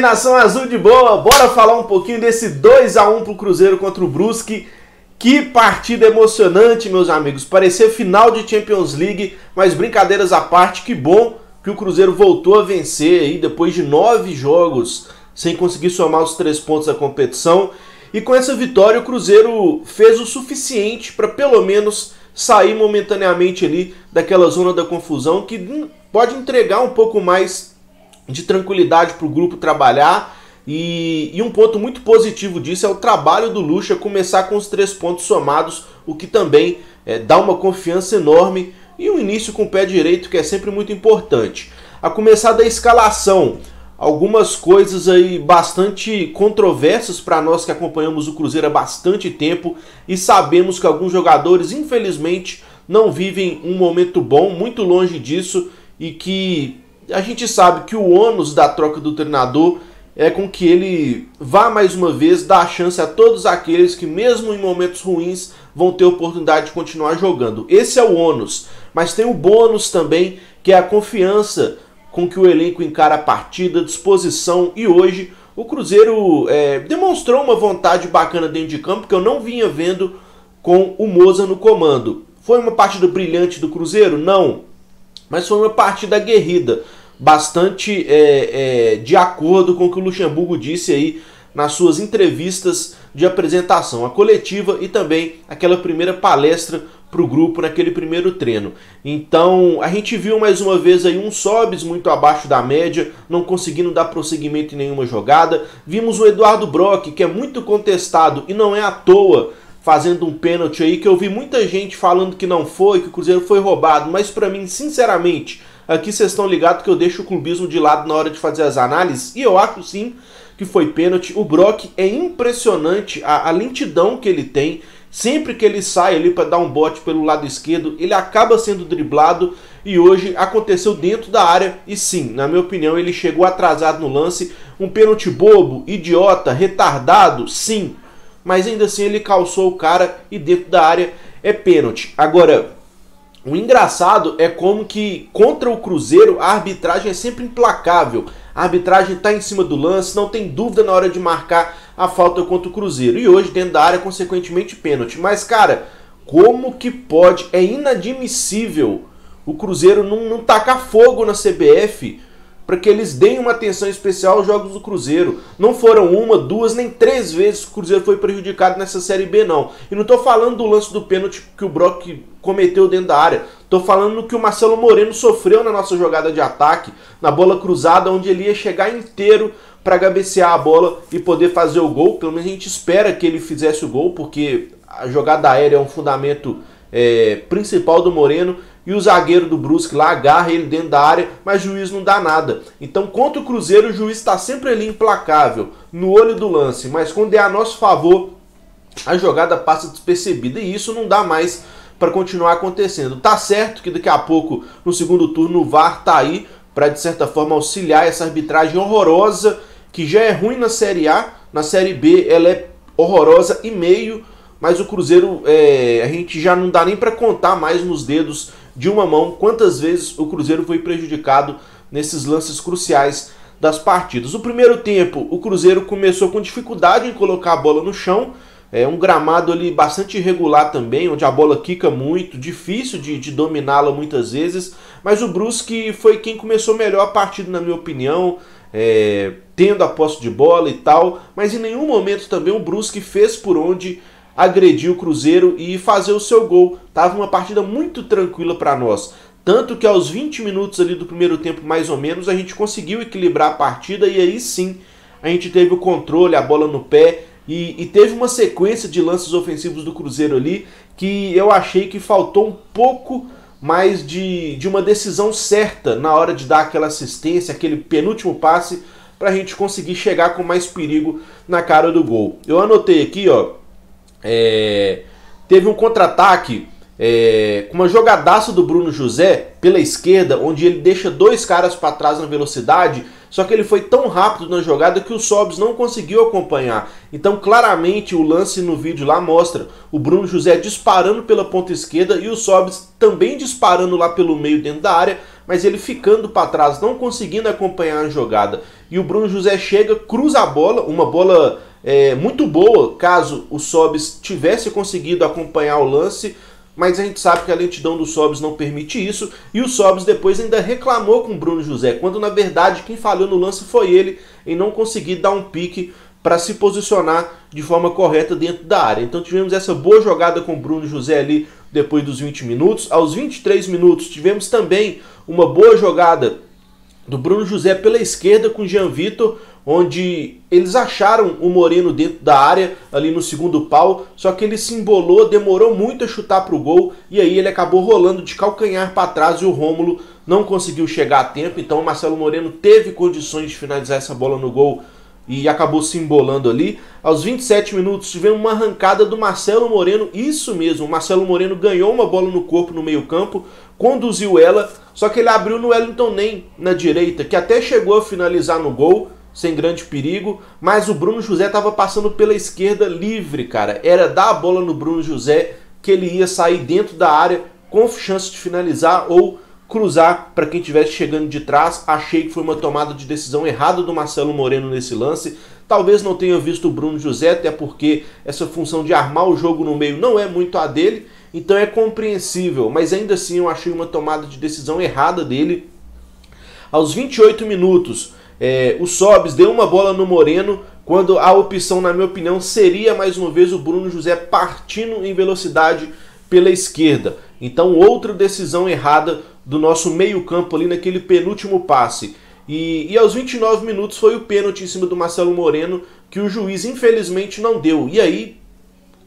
Nação Azul de boa, bora falar um pouquinho desse 2-1 pro Cruzeiro contra o Brusque. Que partida emocionante, meus amigos. Parecia final de Champions League, mas brincadeiras à parte, que bom que o Cruzeiro voltou a vencer aí depois de 9 jogos sem conseguir somar os 3 pontos da competição. E com essa vitória o Cruzeiro fez o suficiente para pelo menos sair momentaneamente ali daquela zona da confusão, que pode entregar um pouco mais de tranquilidade para o grupo trabalhar. E um ponto muito positivo disso é o trabalho do Lucha começar com os 3 pontos somados, o que também dá uma confiança enorme e um início com o pé direito, que é sempre muito importante. A começar da escalação, algumas coisas aí bastante controversas para nós que acompanhamos o Cruzeiro há bastante tempo e sabemos que alguns jogadores, infelizmente, não vivem um momento bom, muito longe disso, e que a gente sabe que o ônus da troca do treinador é com que ele vá mais uma vez dar chance a todos aqueles que mesmo em momentos ruins vão ter oportunidade de continuar jogando. Esse é o ônus, mas tem o bônus também, que é a confiança com que o elenco encara a partida, a disposição, e hoje o Cruzeiro demonstrou uma vontade bacana dentro de campo que eu não vinha vendo com o Moza no comando. Foi uma partida brilhante do Cruzeiro? Não, mas foi uma partida aguerrida, bastante de acordo com o que o Luxemburgo disse aí nas suas entrevistas de apresentação, a coletiva e também aquela primeira palestra para o grupo naquele primeiro treino. Então a gente viu mais uma vez aí um Sobis muito abaixo da média, não conseguindo dar prosseguimento em nenhuma jogada. Vimos o Eduardo Brock, que é muito contestado e não é à toa, fazendo um pênalti aí que eu vi muita gente falando que não foi, que o Cruzeiro foi roubado, mas para mim, sinceramente, aqui vocês estão ligados que eu deixo o clubismo de lado na hora de fazer as análises, e eu acho sim que foi pênalti. O Brock é impressionante a lentidão que ele tem. Sempre que ele sai ali para dar um bote pelo lado esquerdo, ele acaba sendo driblado, e hoje aconteceu dentro da área, e sim, na minha opinião, ele chegou atrasado no lance. Um pênalti bobo, idiota, retardado, sim, mas ainda assim ele calçou o cara e dentro da área é pênalti. Agora, o engraçado é como que contra o Cruzeiro a arbitragem é sempre implacável. A arbitragem está em cima do lance, não tem dúvida na hora de marcar a falta contra o Cruzeiro. E hoje dentro da área, consequentemente, pênalti. Mas, cara, como que pode? É inadmissível o Cruzeiro não tacar fogo na CBF para que eles deem uma atenção especial aos jogos do Cruzeiro. Não foram 1, 2, nem 3 vezes que o Cruzeiro foi prejudicado nessa Série B, não. E não estou falando do lance do pênalti que o Brock cometeu dentro da área. Estou falando do que o Marcelo Moreno sofreu na nossa jogada de ataque, na bola cruzada, onde ele ia chegar inteiro para cabecear a bola e poder fazer o gol. Pelo menos a gente espera que ele fizesse o gol, porque a jogada aérea é um fundamento principal do Moreno. E o zagueiro do Brusque lá agarra ele dentro da área, mas o juiz não dá nada. Então, contra o Cruzeiro, o juiz está sempre ali implacável, no olho do lance. Mas quando é a nosso favor, a jogada passa despercebida. E isso não dá mais para continuar acontecendo. Tá certo que daqui a pouco, no segundo turno, o VAR tá aí para, de certa forma, auxiliar essa arbitragem horrorosa, que já é ruim na Série A. Na Série B, ela é horrorosa e meio. Mas o Cruzeiro, a gente já não dá nem para contar mais nos dedos de uma mão quantas vezes o Cruzeiro foi prejudicado nesses lances cruciais das partidas. O primeiro tempo, o Cruzeiro começou com dificuldade em colocar a bola no chão. Um gramado ali bastante irregular também, onde a bola quica muito, difícil de dominá-la muitas vezes. Mas o Brusque foi quem começou melhor a partida, na minha opinião, tendo a posse de bola e tal. Mas em nenhum momento também o Brusque fez por onde agredir o Cruzeiro e fazer o seu gol. Tava uma partida muito tranquila para nós. Tanto que aos 20 minutos ali do primeiro tempo, mais ou menos, a gente conseguiu equilibrar a partida e aí sim a gente teve o controle, a bola no pé e teve uma sequência de lances ofensivos do Cruzeiro ali que eu achei que faltou um pouco mais de uma decisão certa na hora de dar aquela assistência, aquele penúltimo passe para a gente conseguir chegar com mais perigo na cara do gol. Eu anotei aqui, ó, teve um contra-ataque com uma jogadaça do Bruno José pela esquerda, onde ele deixa 2 caras para trás na velocidade. só que ele foi tão rápido na jogada que o Sobis não conseguiu acompanhar. Então claramente o lance no vídeo lá mostra o Bruno José disparando pela ponta esquerda e o Sobis também disparando lá pelo meio dentro da área, mas ele ficando para trás, não conseguindo acompanhar a jogada. E o Bruno José chega, cruza a bola, uma bola muito boa, caso o Sobis tivesse conseguido acompanhar o lance, mas a gente sabe que a lentidão do Sobis não permite isso, e o Sobis depois ainda reclamou com o Bruno José, quando na verdade quem falhou no lance foi ele, em não conseguir dar um pique para se posicionar de forma correta dentro da área. Então tivemos essa boa jogada com o Bruno José ali depois dos 20 minutos. Aos 23 minutos tivemos também uma boa jogada do Bruno José pela esquerda com o Jean Vitor, onde eles acharam o Moreno dentro da área, ali no segundo pau, só que ele se embolou, demorou muito a chutar para o gol, e aí ele acabou rolando de calcanhar para trás e o Rômulo não conseguiu chegar a tempo, então o Marcelo Moreno teve condições de finalizar essa bola no gol e acabou se embolando ali. Aos 27 minutos tivemos uma arrancada do Marcelo Moreno, isso mesmo, o Marcelo Moreno ganhou uma bola no corpo no meio campo, conduziu ela, só que ele abriu no Wellington Nem na direita, que até chegou a finalizar no gol, sem grande perigo, mas o Bruno José estava passando pela esquerda livre, cara. Era dar a bola no Bruno José que ele ia sair dentro da área com chance de finalizar ou cruzar para quem estivesse chegando de trás. Achei que foi uma tomada de decisão errada do Marcelo Moreno nesse lance. Talvez não tenha visto o Bruno José, até porque essa função de armar o jogo no meio não é muito a dele, então é compreensível, mas ainda assim eu achei uma tomada de decisão errada dele. Aos 28 minutos, o Sobis deu uma bola no Moreno, quando a opção, na minha opinião, seria mais uma vez o Bruno José partindo em velocidade pela esquerda. Então outra decisão errada do nosso meio campo ali naquele penúltimo passe. E aos 29 minutos foi o pênalti em cima do Marcelo Moreno, que o juiz infelizmente não deu. E aí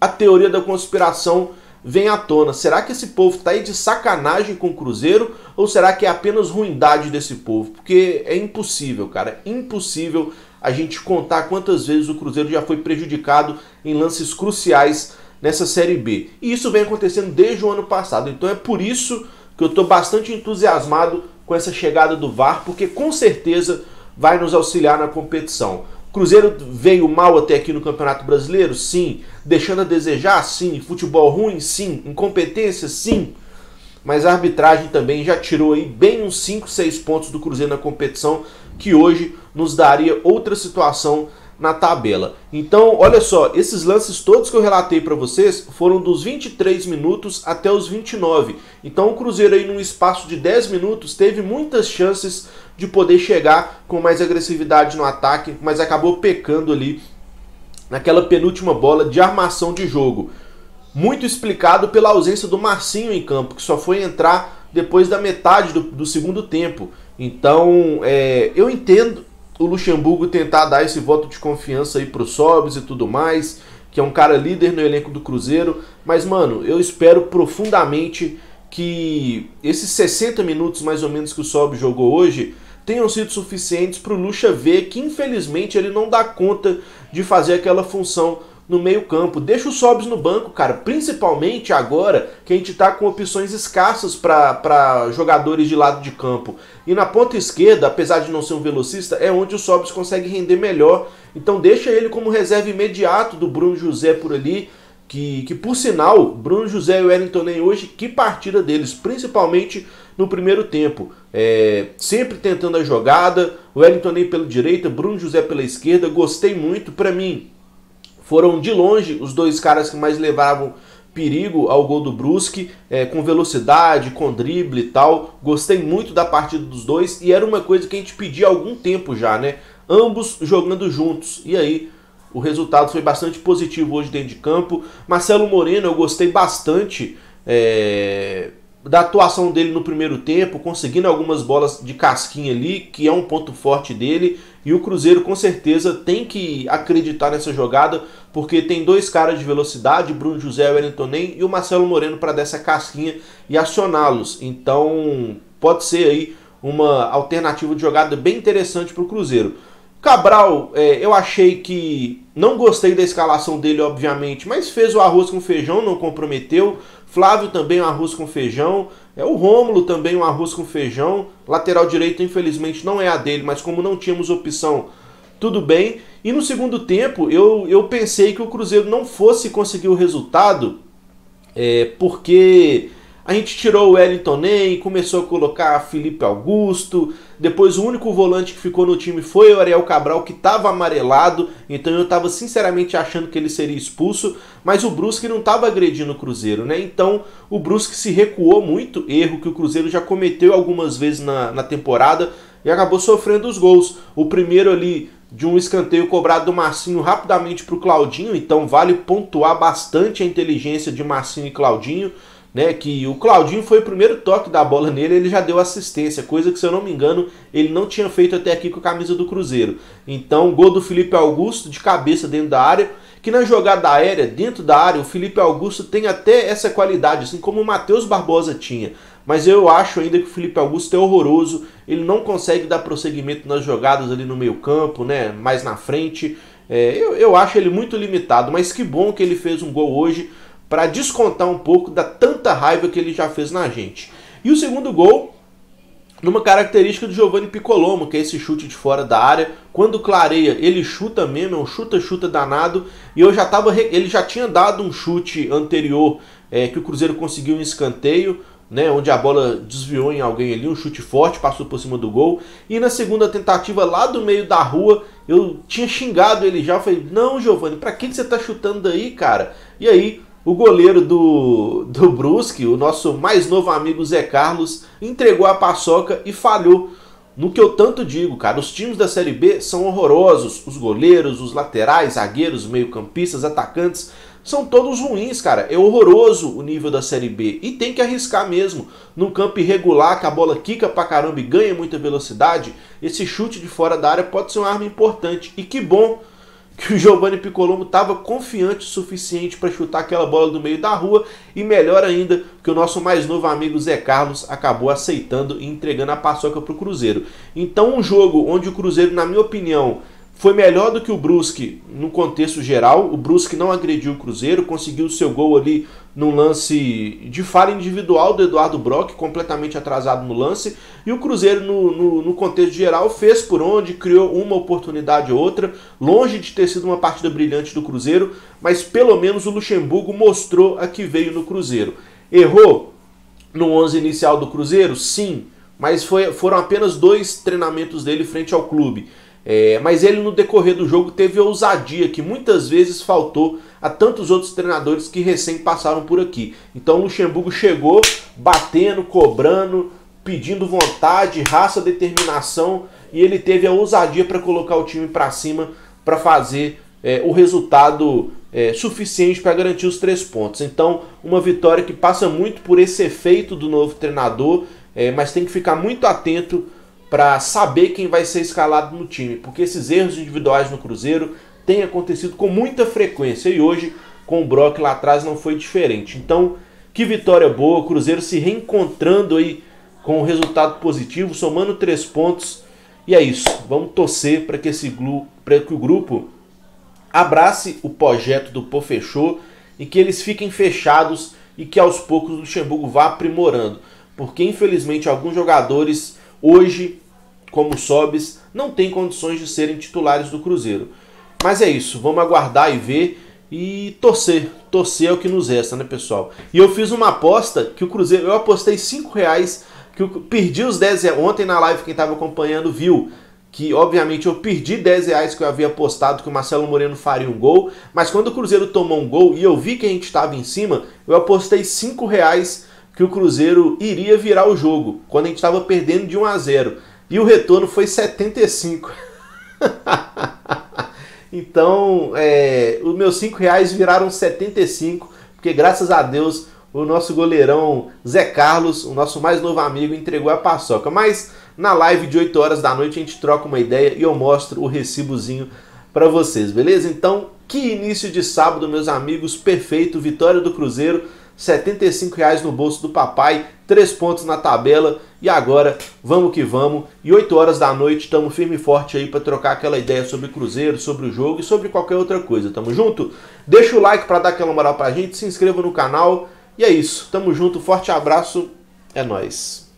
a teoria da conspiração vem à tona. Será que esse povo está aí de sacanagem com o Cruzeiro ou será que é apenas ruindade desse povo? Porque é impossível, cara, impossível a gente contar quantas vezes o Cruzeiro já foi prejudicado em lances cruciais nessa Série B. E isso vem acontecendo desde o ano passado. Então é por isso que eu estou bastante entusiasmado com essa chegada do VAR, porque com certeza vai nos auxiliar na competição. O Cruzeiro veio mal até aqui no Campeonato Brasileiro? Sim. Deixando a desejar? Sim. Futebol ruim? Sim. Incompetência? Sim. Mas a arbitragem também já tirou aí bem uns 5, 6 pontos do Cruzeiro na competição, que hoje nos daria outra situação na tabela. Então, olha só, esses lances todos que eu relatei para vocês foram dos 23 minutos até os 29. Então o Cruzeiro aí num espaço de 10 minutos teve muitas chances de poder chegar com mais agressividade no ataque, mas acabou pecando ali naquela penúltima bola de armação de jogo. Muito explicado pela ausência do Marcinho em campo, que só foi entrar depois da metade do segundo tempo. Então, eu entendo o Luxemburgo tentar dar esse voto de confiança aí pro Sobis e tudo mais, que é um cara líder no elenco do Cruzeiro, mas, mano, eu espero profundamente que esses 60 minutos mais ou menos que o Sobis jogou hoje tenham sido suficientes pro Luxa ver que, infelizmente, ele não dá conta de fazer aquela função no meio campo. Deixa o Sobis no banco, cara, principalmente agora que a gente tá com opções escassas para jogadores de lado de campo. E na ponta esquerda, apesar de não ser um velocista, é onde o Sobis consegue render melhor. Então deixa ele como reserva imediato do Bruno José por ali, que por sinal, Bruno José e o Wellington Nem hoje, que partida deles, principalmente no primeiro tempo. Sempre tentando a jogada, o Wellington Nem pela direita, Bruno José pela esquerda, gostei muito. Para mim, foram de longe os dois caras que mais levavam perigo ao gol do Brusque, com velocidade, com drible e tal. Gostei muito da partida dos dois e era uma coisa que a gente pedia há algum tempo já, né? Ambos jogando juntos. E aí o resultado foi bastante positivo hoje dentro de campo. Marcelo Moreno, eu gostei bastante da atuação dele no primeiro tempo, conseguindo algumas bolas de casquinha ali, que é um ponto forte dele. E o Cruzeiro com certeza tem que acreditar nessa jogada, porque tem dois caras de velocidade, Bruno José, Wellington Nem e o Marcelo Moreno para dar essa casquinha e acioná-los. Então pode ser aí uma alternativa de jogada bem interessante para o Cruzeiro. Cabral, eu achei que não gostei da escalação dele, obviamente, mas fez o arroz com feijão, não comprometeu. Flávio também um arroz com feijão. O Rômulo também um arroz com feijão. Lateral direito, infelizmente, não é a dele, mas como não tínhamos opção, tudo bem. E no segundo tempo, eu pensei que o Cruzeiro não fosse conseguir o resultado, porque a gente tirou o Wellington Ney, começou a colocar Felipe Augusto, depois o único volante que ficou no time foi o Ariel Cabral, que estava amarelado, então eu estava sinceramente achando que ele seria expulso, mas o Brusque não estava agredindo o Cruzeiro, né? Então o Brusque se recuou muito, erro que o Cruzeiro já cometeu algumas vezes na temporada, e acabou sofrendo os gols. O primeiro ali de um escanteio cobrado do Marcinho rapidamente para o Claudinho, então vale pontuar bastante a inteligência de Marcinho e Claudinho, né, que o Claudinho foi o primeiro toque da bola nele, ele já deu assistência, coisa que, se eu não me engano, ele não tinha feito até aqui com a camisa do Cruzeiro. Então, gol do Felipe Augusto de cabeça dentro da área, que na jogada aérea, dentro da área, o Felipe Augusto tem até essa qualidade, assim como o Matheus Barbosa tinha. Mas eu acho ainda que o Felipe Augusto é horroroso, ele não consegue dar prosseguimento nas jogadas ali no meio campo, né, mais na frente. Eu acho ele muito limitado, mas que bom que ele fez um gol hoje, para descontar um pouco da tanta raiva que ele já fez na gente. E o segundo gol, numa característica do Giovanni Piccolomo, que é esse chute de fora da área. Quando clareia, ele chuta mesmo, é um chuta danado. E ele já tinha dado um chute anterior, que o Cruzeiro conseguiu um escanteio, né, onde a bola desviou em alguém ali, um chute forte, passou por cima do gol. E na segunda tentativa, lá do meio da rua, eu tinha xingado ele já, eu falei, não, Giovanni, pra que você tá chutando daí, cara? E aí, o goleiro do Brusque, o nosso mais novo amigo Zé Carlos, entregou a paçoca e falhou. No que eu tanto digo, cara, os times da Série B são horrorosos. Os goleiros, os laterais, zagueiros, meio-campistas, atacantes, são todos ruins, cara. É horroroso o nível da Série B. E tem que arriscar mesmo. Num campo irregular, que a bola quica pra caramba e ganha muita velocidade, esse chute de fora da área pode ser uma arma importante. E que bom que o Giovanni Piccolomo estava confiante o suficiente para chutar aquela bola do meio da rua, e melhor ainda, que o nosso mais novo amigo Zé Carlos acabou aceitando e entregando a paçoca para o Cruzeiro. Então, um jogo onde o Cruzeiro, na minha opinião, foi melhor do que o Brusque no contexto geral. O Brusque não agrediu o Cruzeiro, conseguiu o seu gol ali num lance de falha individual do Eduardo Brock, completamente atrasado no lance. E o Cruzeiro, no contexto geral, fez por onde, criou uma oportunidade ou outra, longe de ter sido uma partida brilhante do Cruzeiro, mas pelo menos o Luxemburgo mostrou a que veio no Cruzeiro. Errou no 11 inicial do Cruzeiro? Sim, mas foram apenas 2 treinamentos dele frente ao clube. Mas ele, no decorrer do jogo, teve ousadia que muitas vezes faltou a tantos outros treinadores que recém passaram por aqui. Então o Luxemburgo chegou batendo, cobrando, pedindo vontade, raça, determinação, e ele teve a ousadia para colocar o time para cima, para fazer o resultado suficiente para garantir os 3 pontos. Então, uma vitória que passa muito por esse efeito do novo treinador, mas tem que ficar muito atento para saber quem vai ser escalado no time, porque esses erros individuais no Cruzeiro têm acontecido com muita frequência, e hoje com o Brock lá atrás não foi diferente. Então, que vitória boa, o Cruzeiro se reencontrando aí com um resultado positivo, somando 3 pontos, e é isso, vamos torcer para que o grupo abrace o projeto do Pô Fechou e que eles fiquem fechados e que aos poucos o Luxemburgo vá aprimorando, porque infelizmente alguns jogadores hoje, como o Sobis, não tem condições de serem titulares do Cruzeiro. Mas é isso, vamos aguardar e ver e torcer. Torcer é o que nos resta, né, pessoal? E eu fiz uma aposta que o Cruzeiro, eu apostei R$5, que eu perdi os 10 ontem na live, quem estava acompanhando viu que obviamente eu perdi R$10 que eu havia apostado que o Marcelo Moreno faria um gol, mas quando o Cruzeiro tomou um gol e eu vi que a gente estava em cima, eu apostei R$5 que o Cruzeiro iria virar o jogo, quando a gente estava perdendo de 1-0. E o retorno foi 75. Então, os meus R$5 viraram 75, porque graças a Deus o nosso goleirão Zé Carlos, o nosso mais novo amigo, entregou a paçoca. Mas na live de 8 horas da noite a gente troca uma ideia e eu mostro o recibozinho para vocês, beleza? Então, que início de sábado, meus amigos, perfeito, vitória do Cruzeiro, R$75 no bolso do papai, 3 pontos na tabela, E agora, vamos que vamos. E 8 horas da noite, estamos firme e forte aí para trocar aquela ideia sobre Cruzeiro, sobre o jogo e sobre qualquer outra coisa. Tamo junto? Deixa o like para dar aquela moral pra gente, se inscreva no canal. E é isso. Tamo junto, forte abraço. É nóis.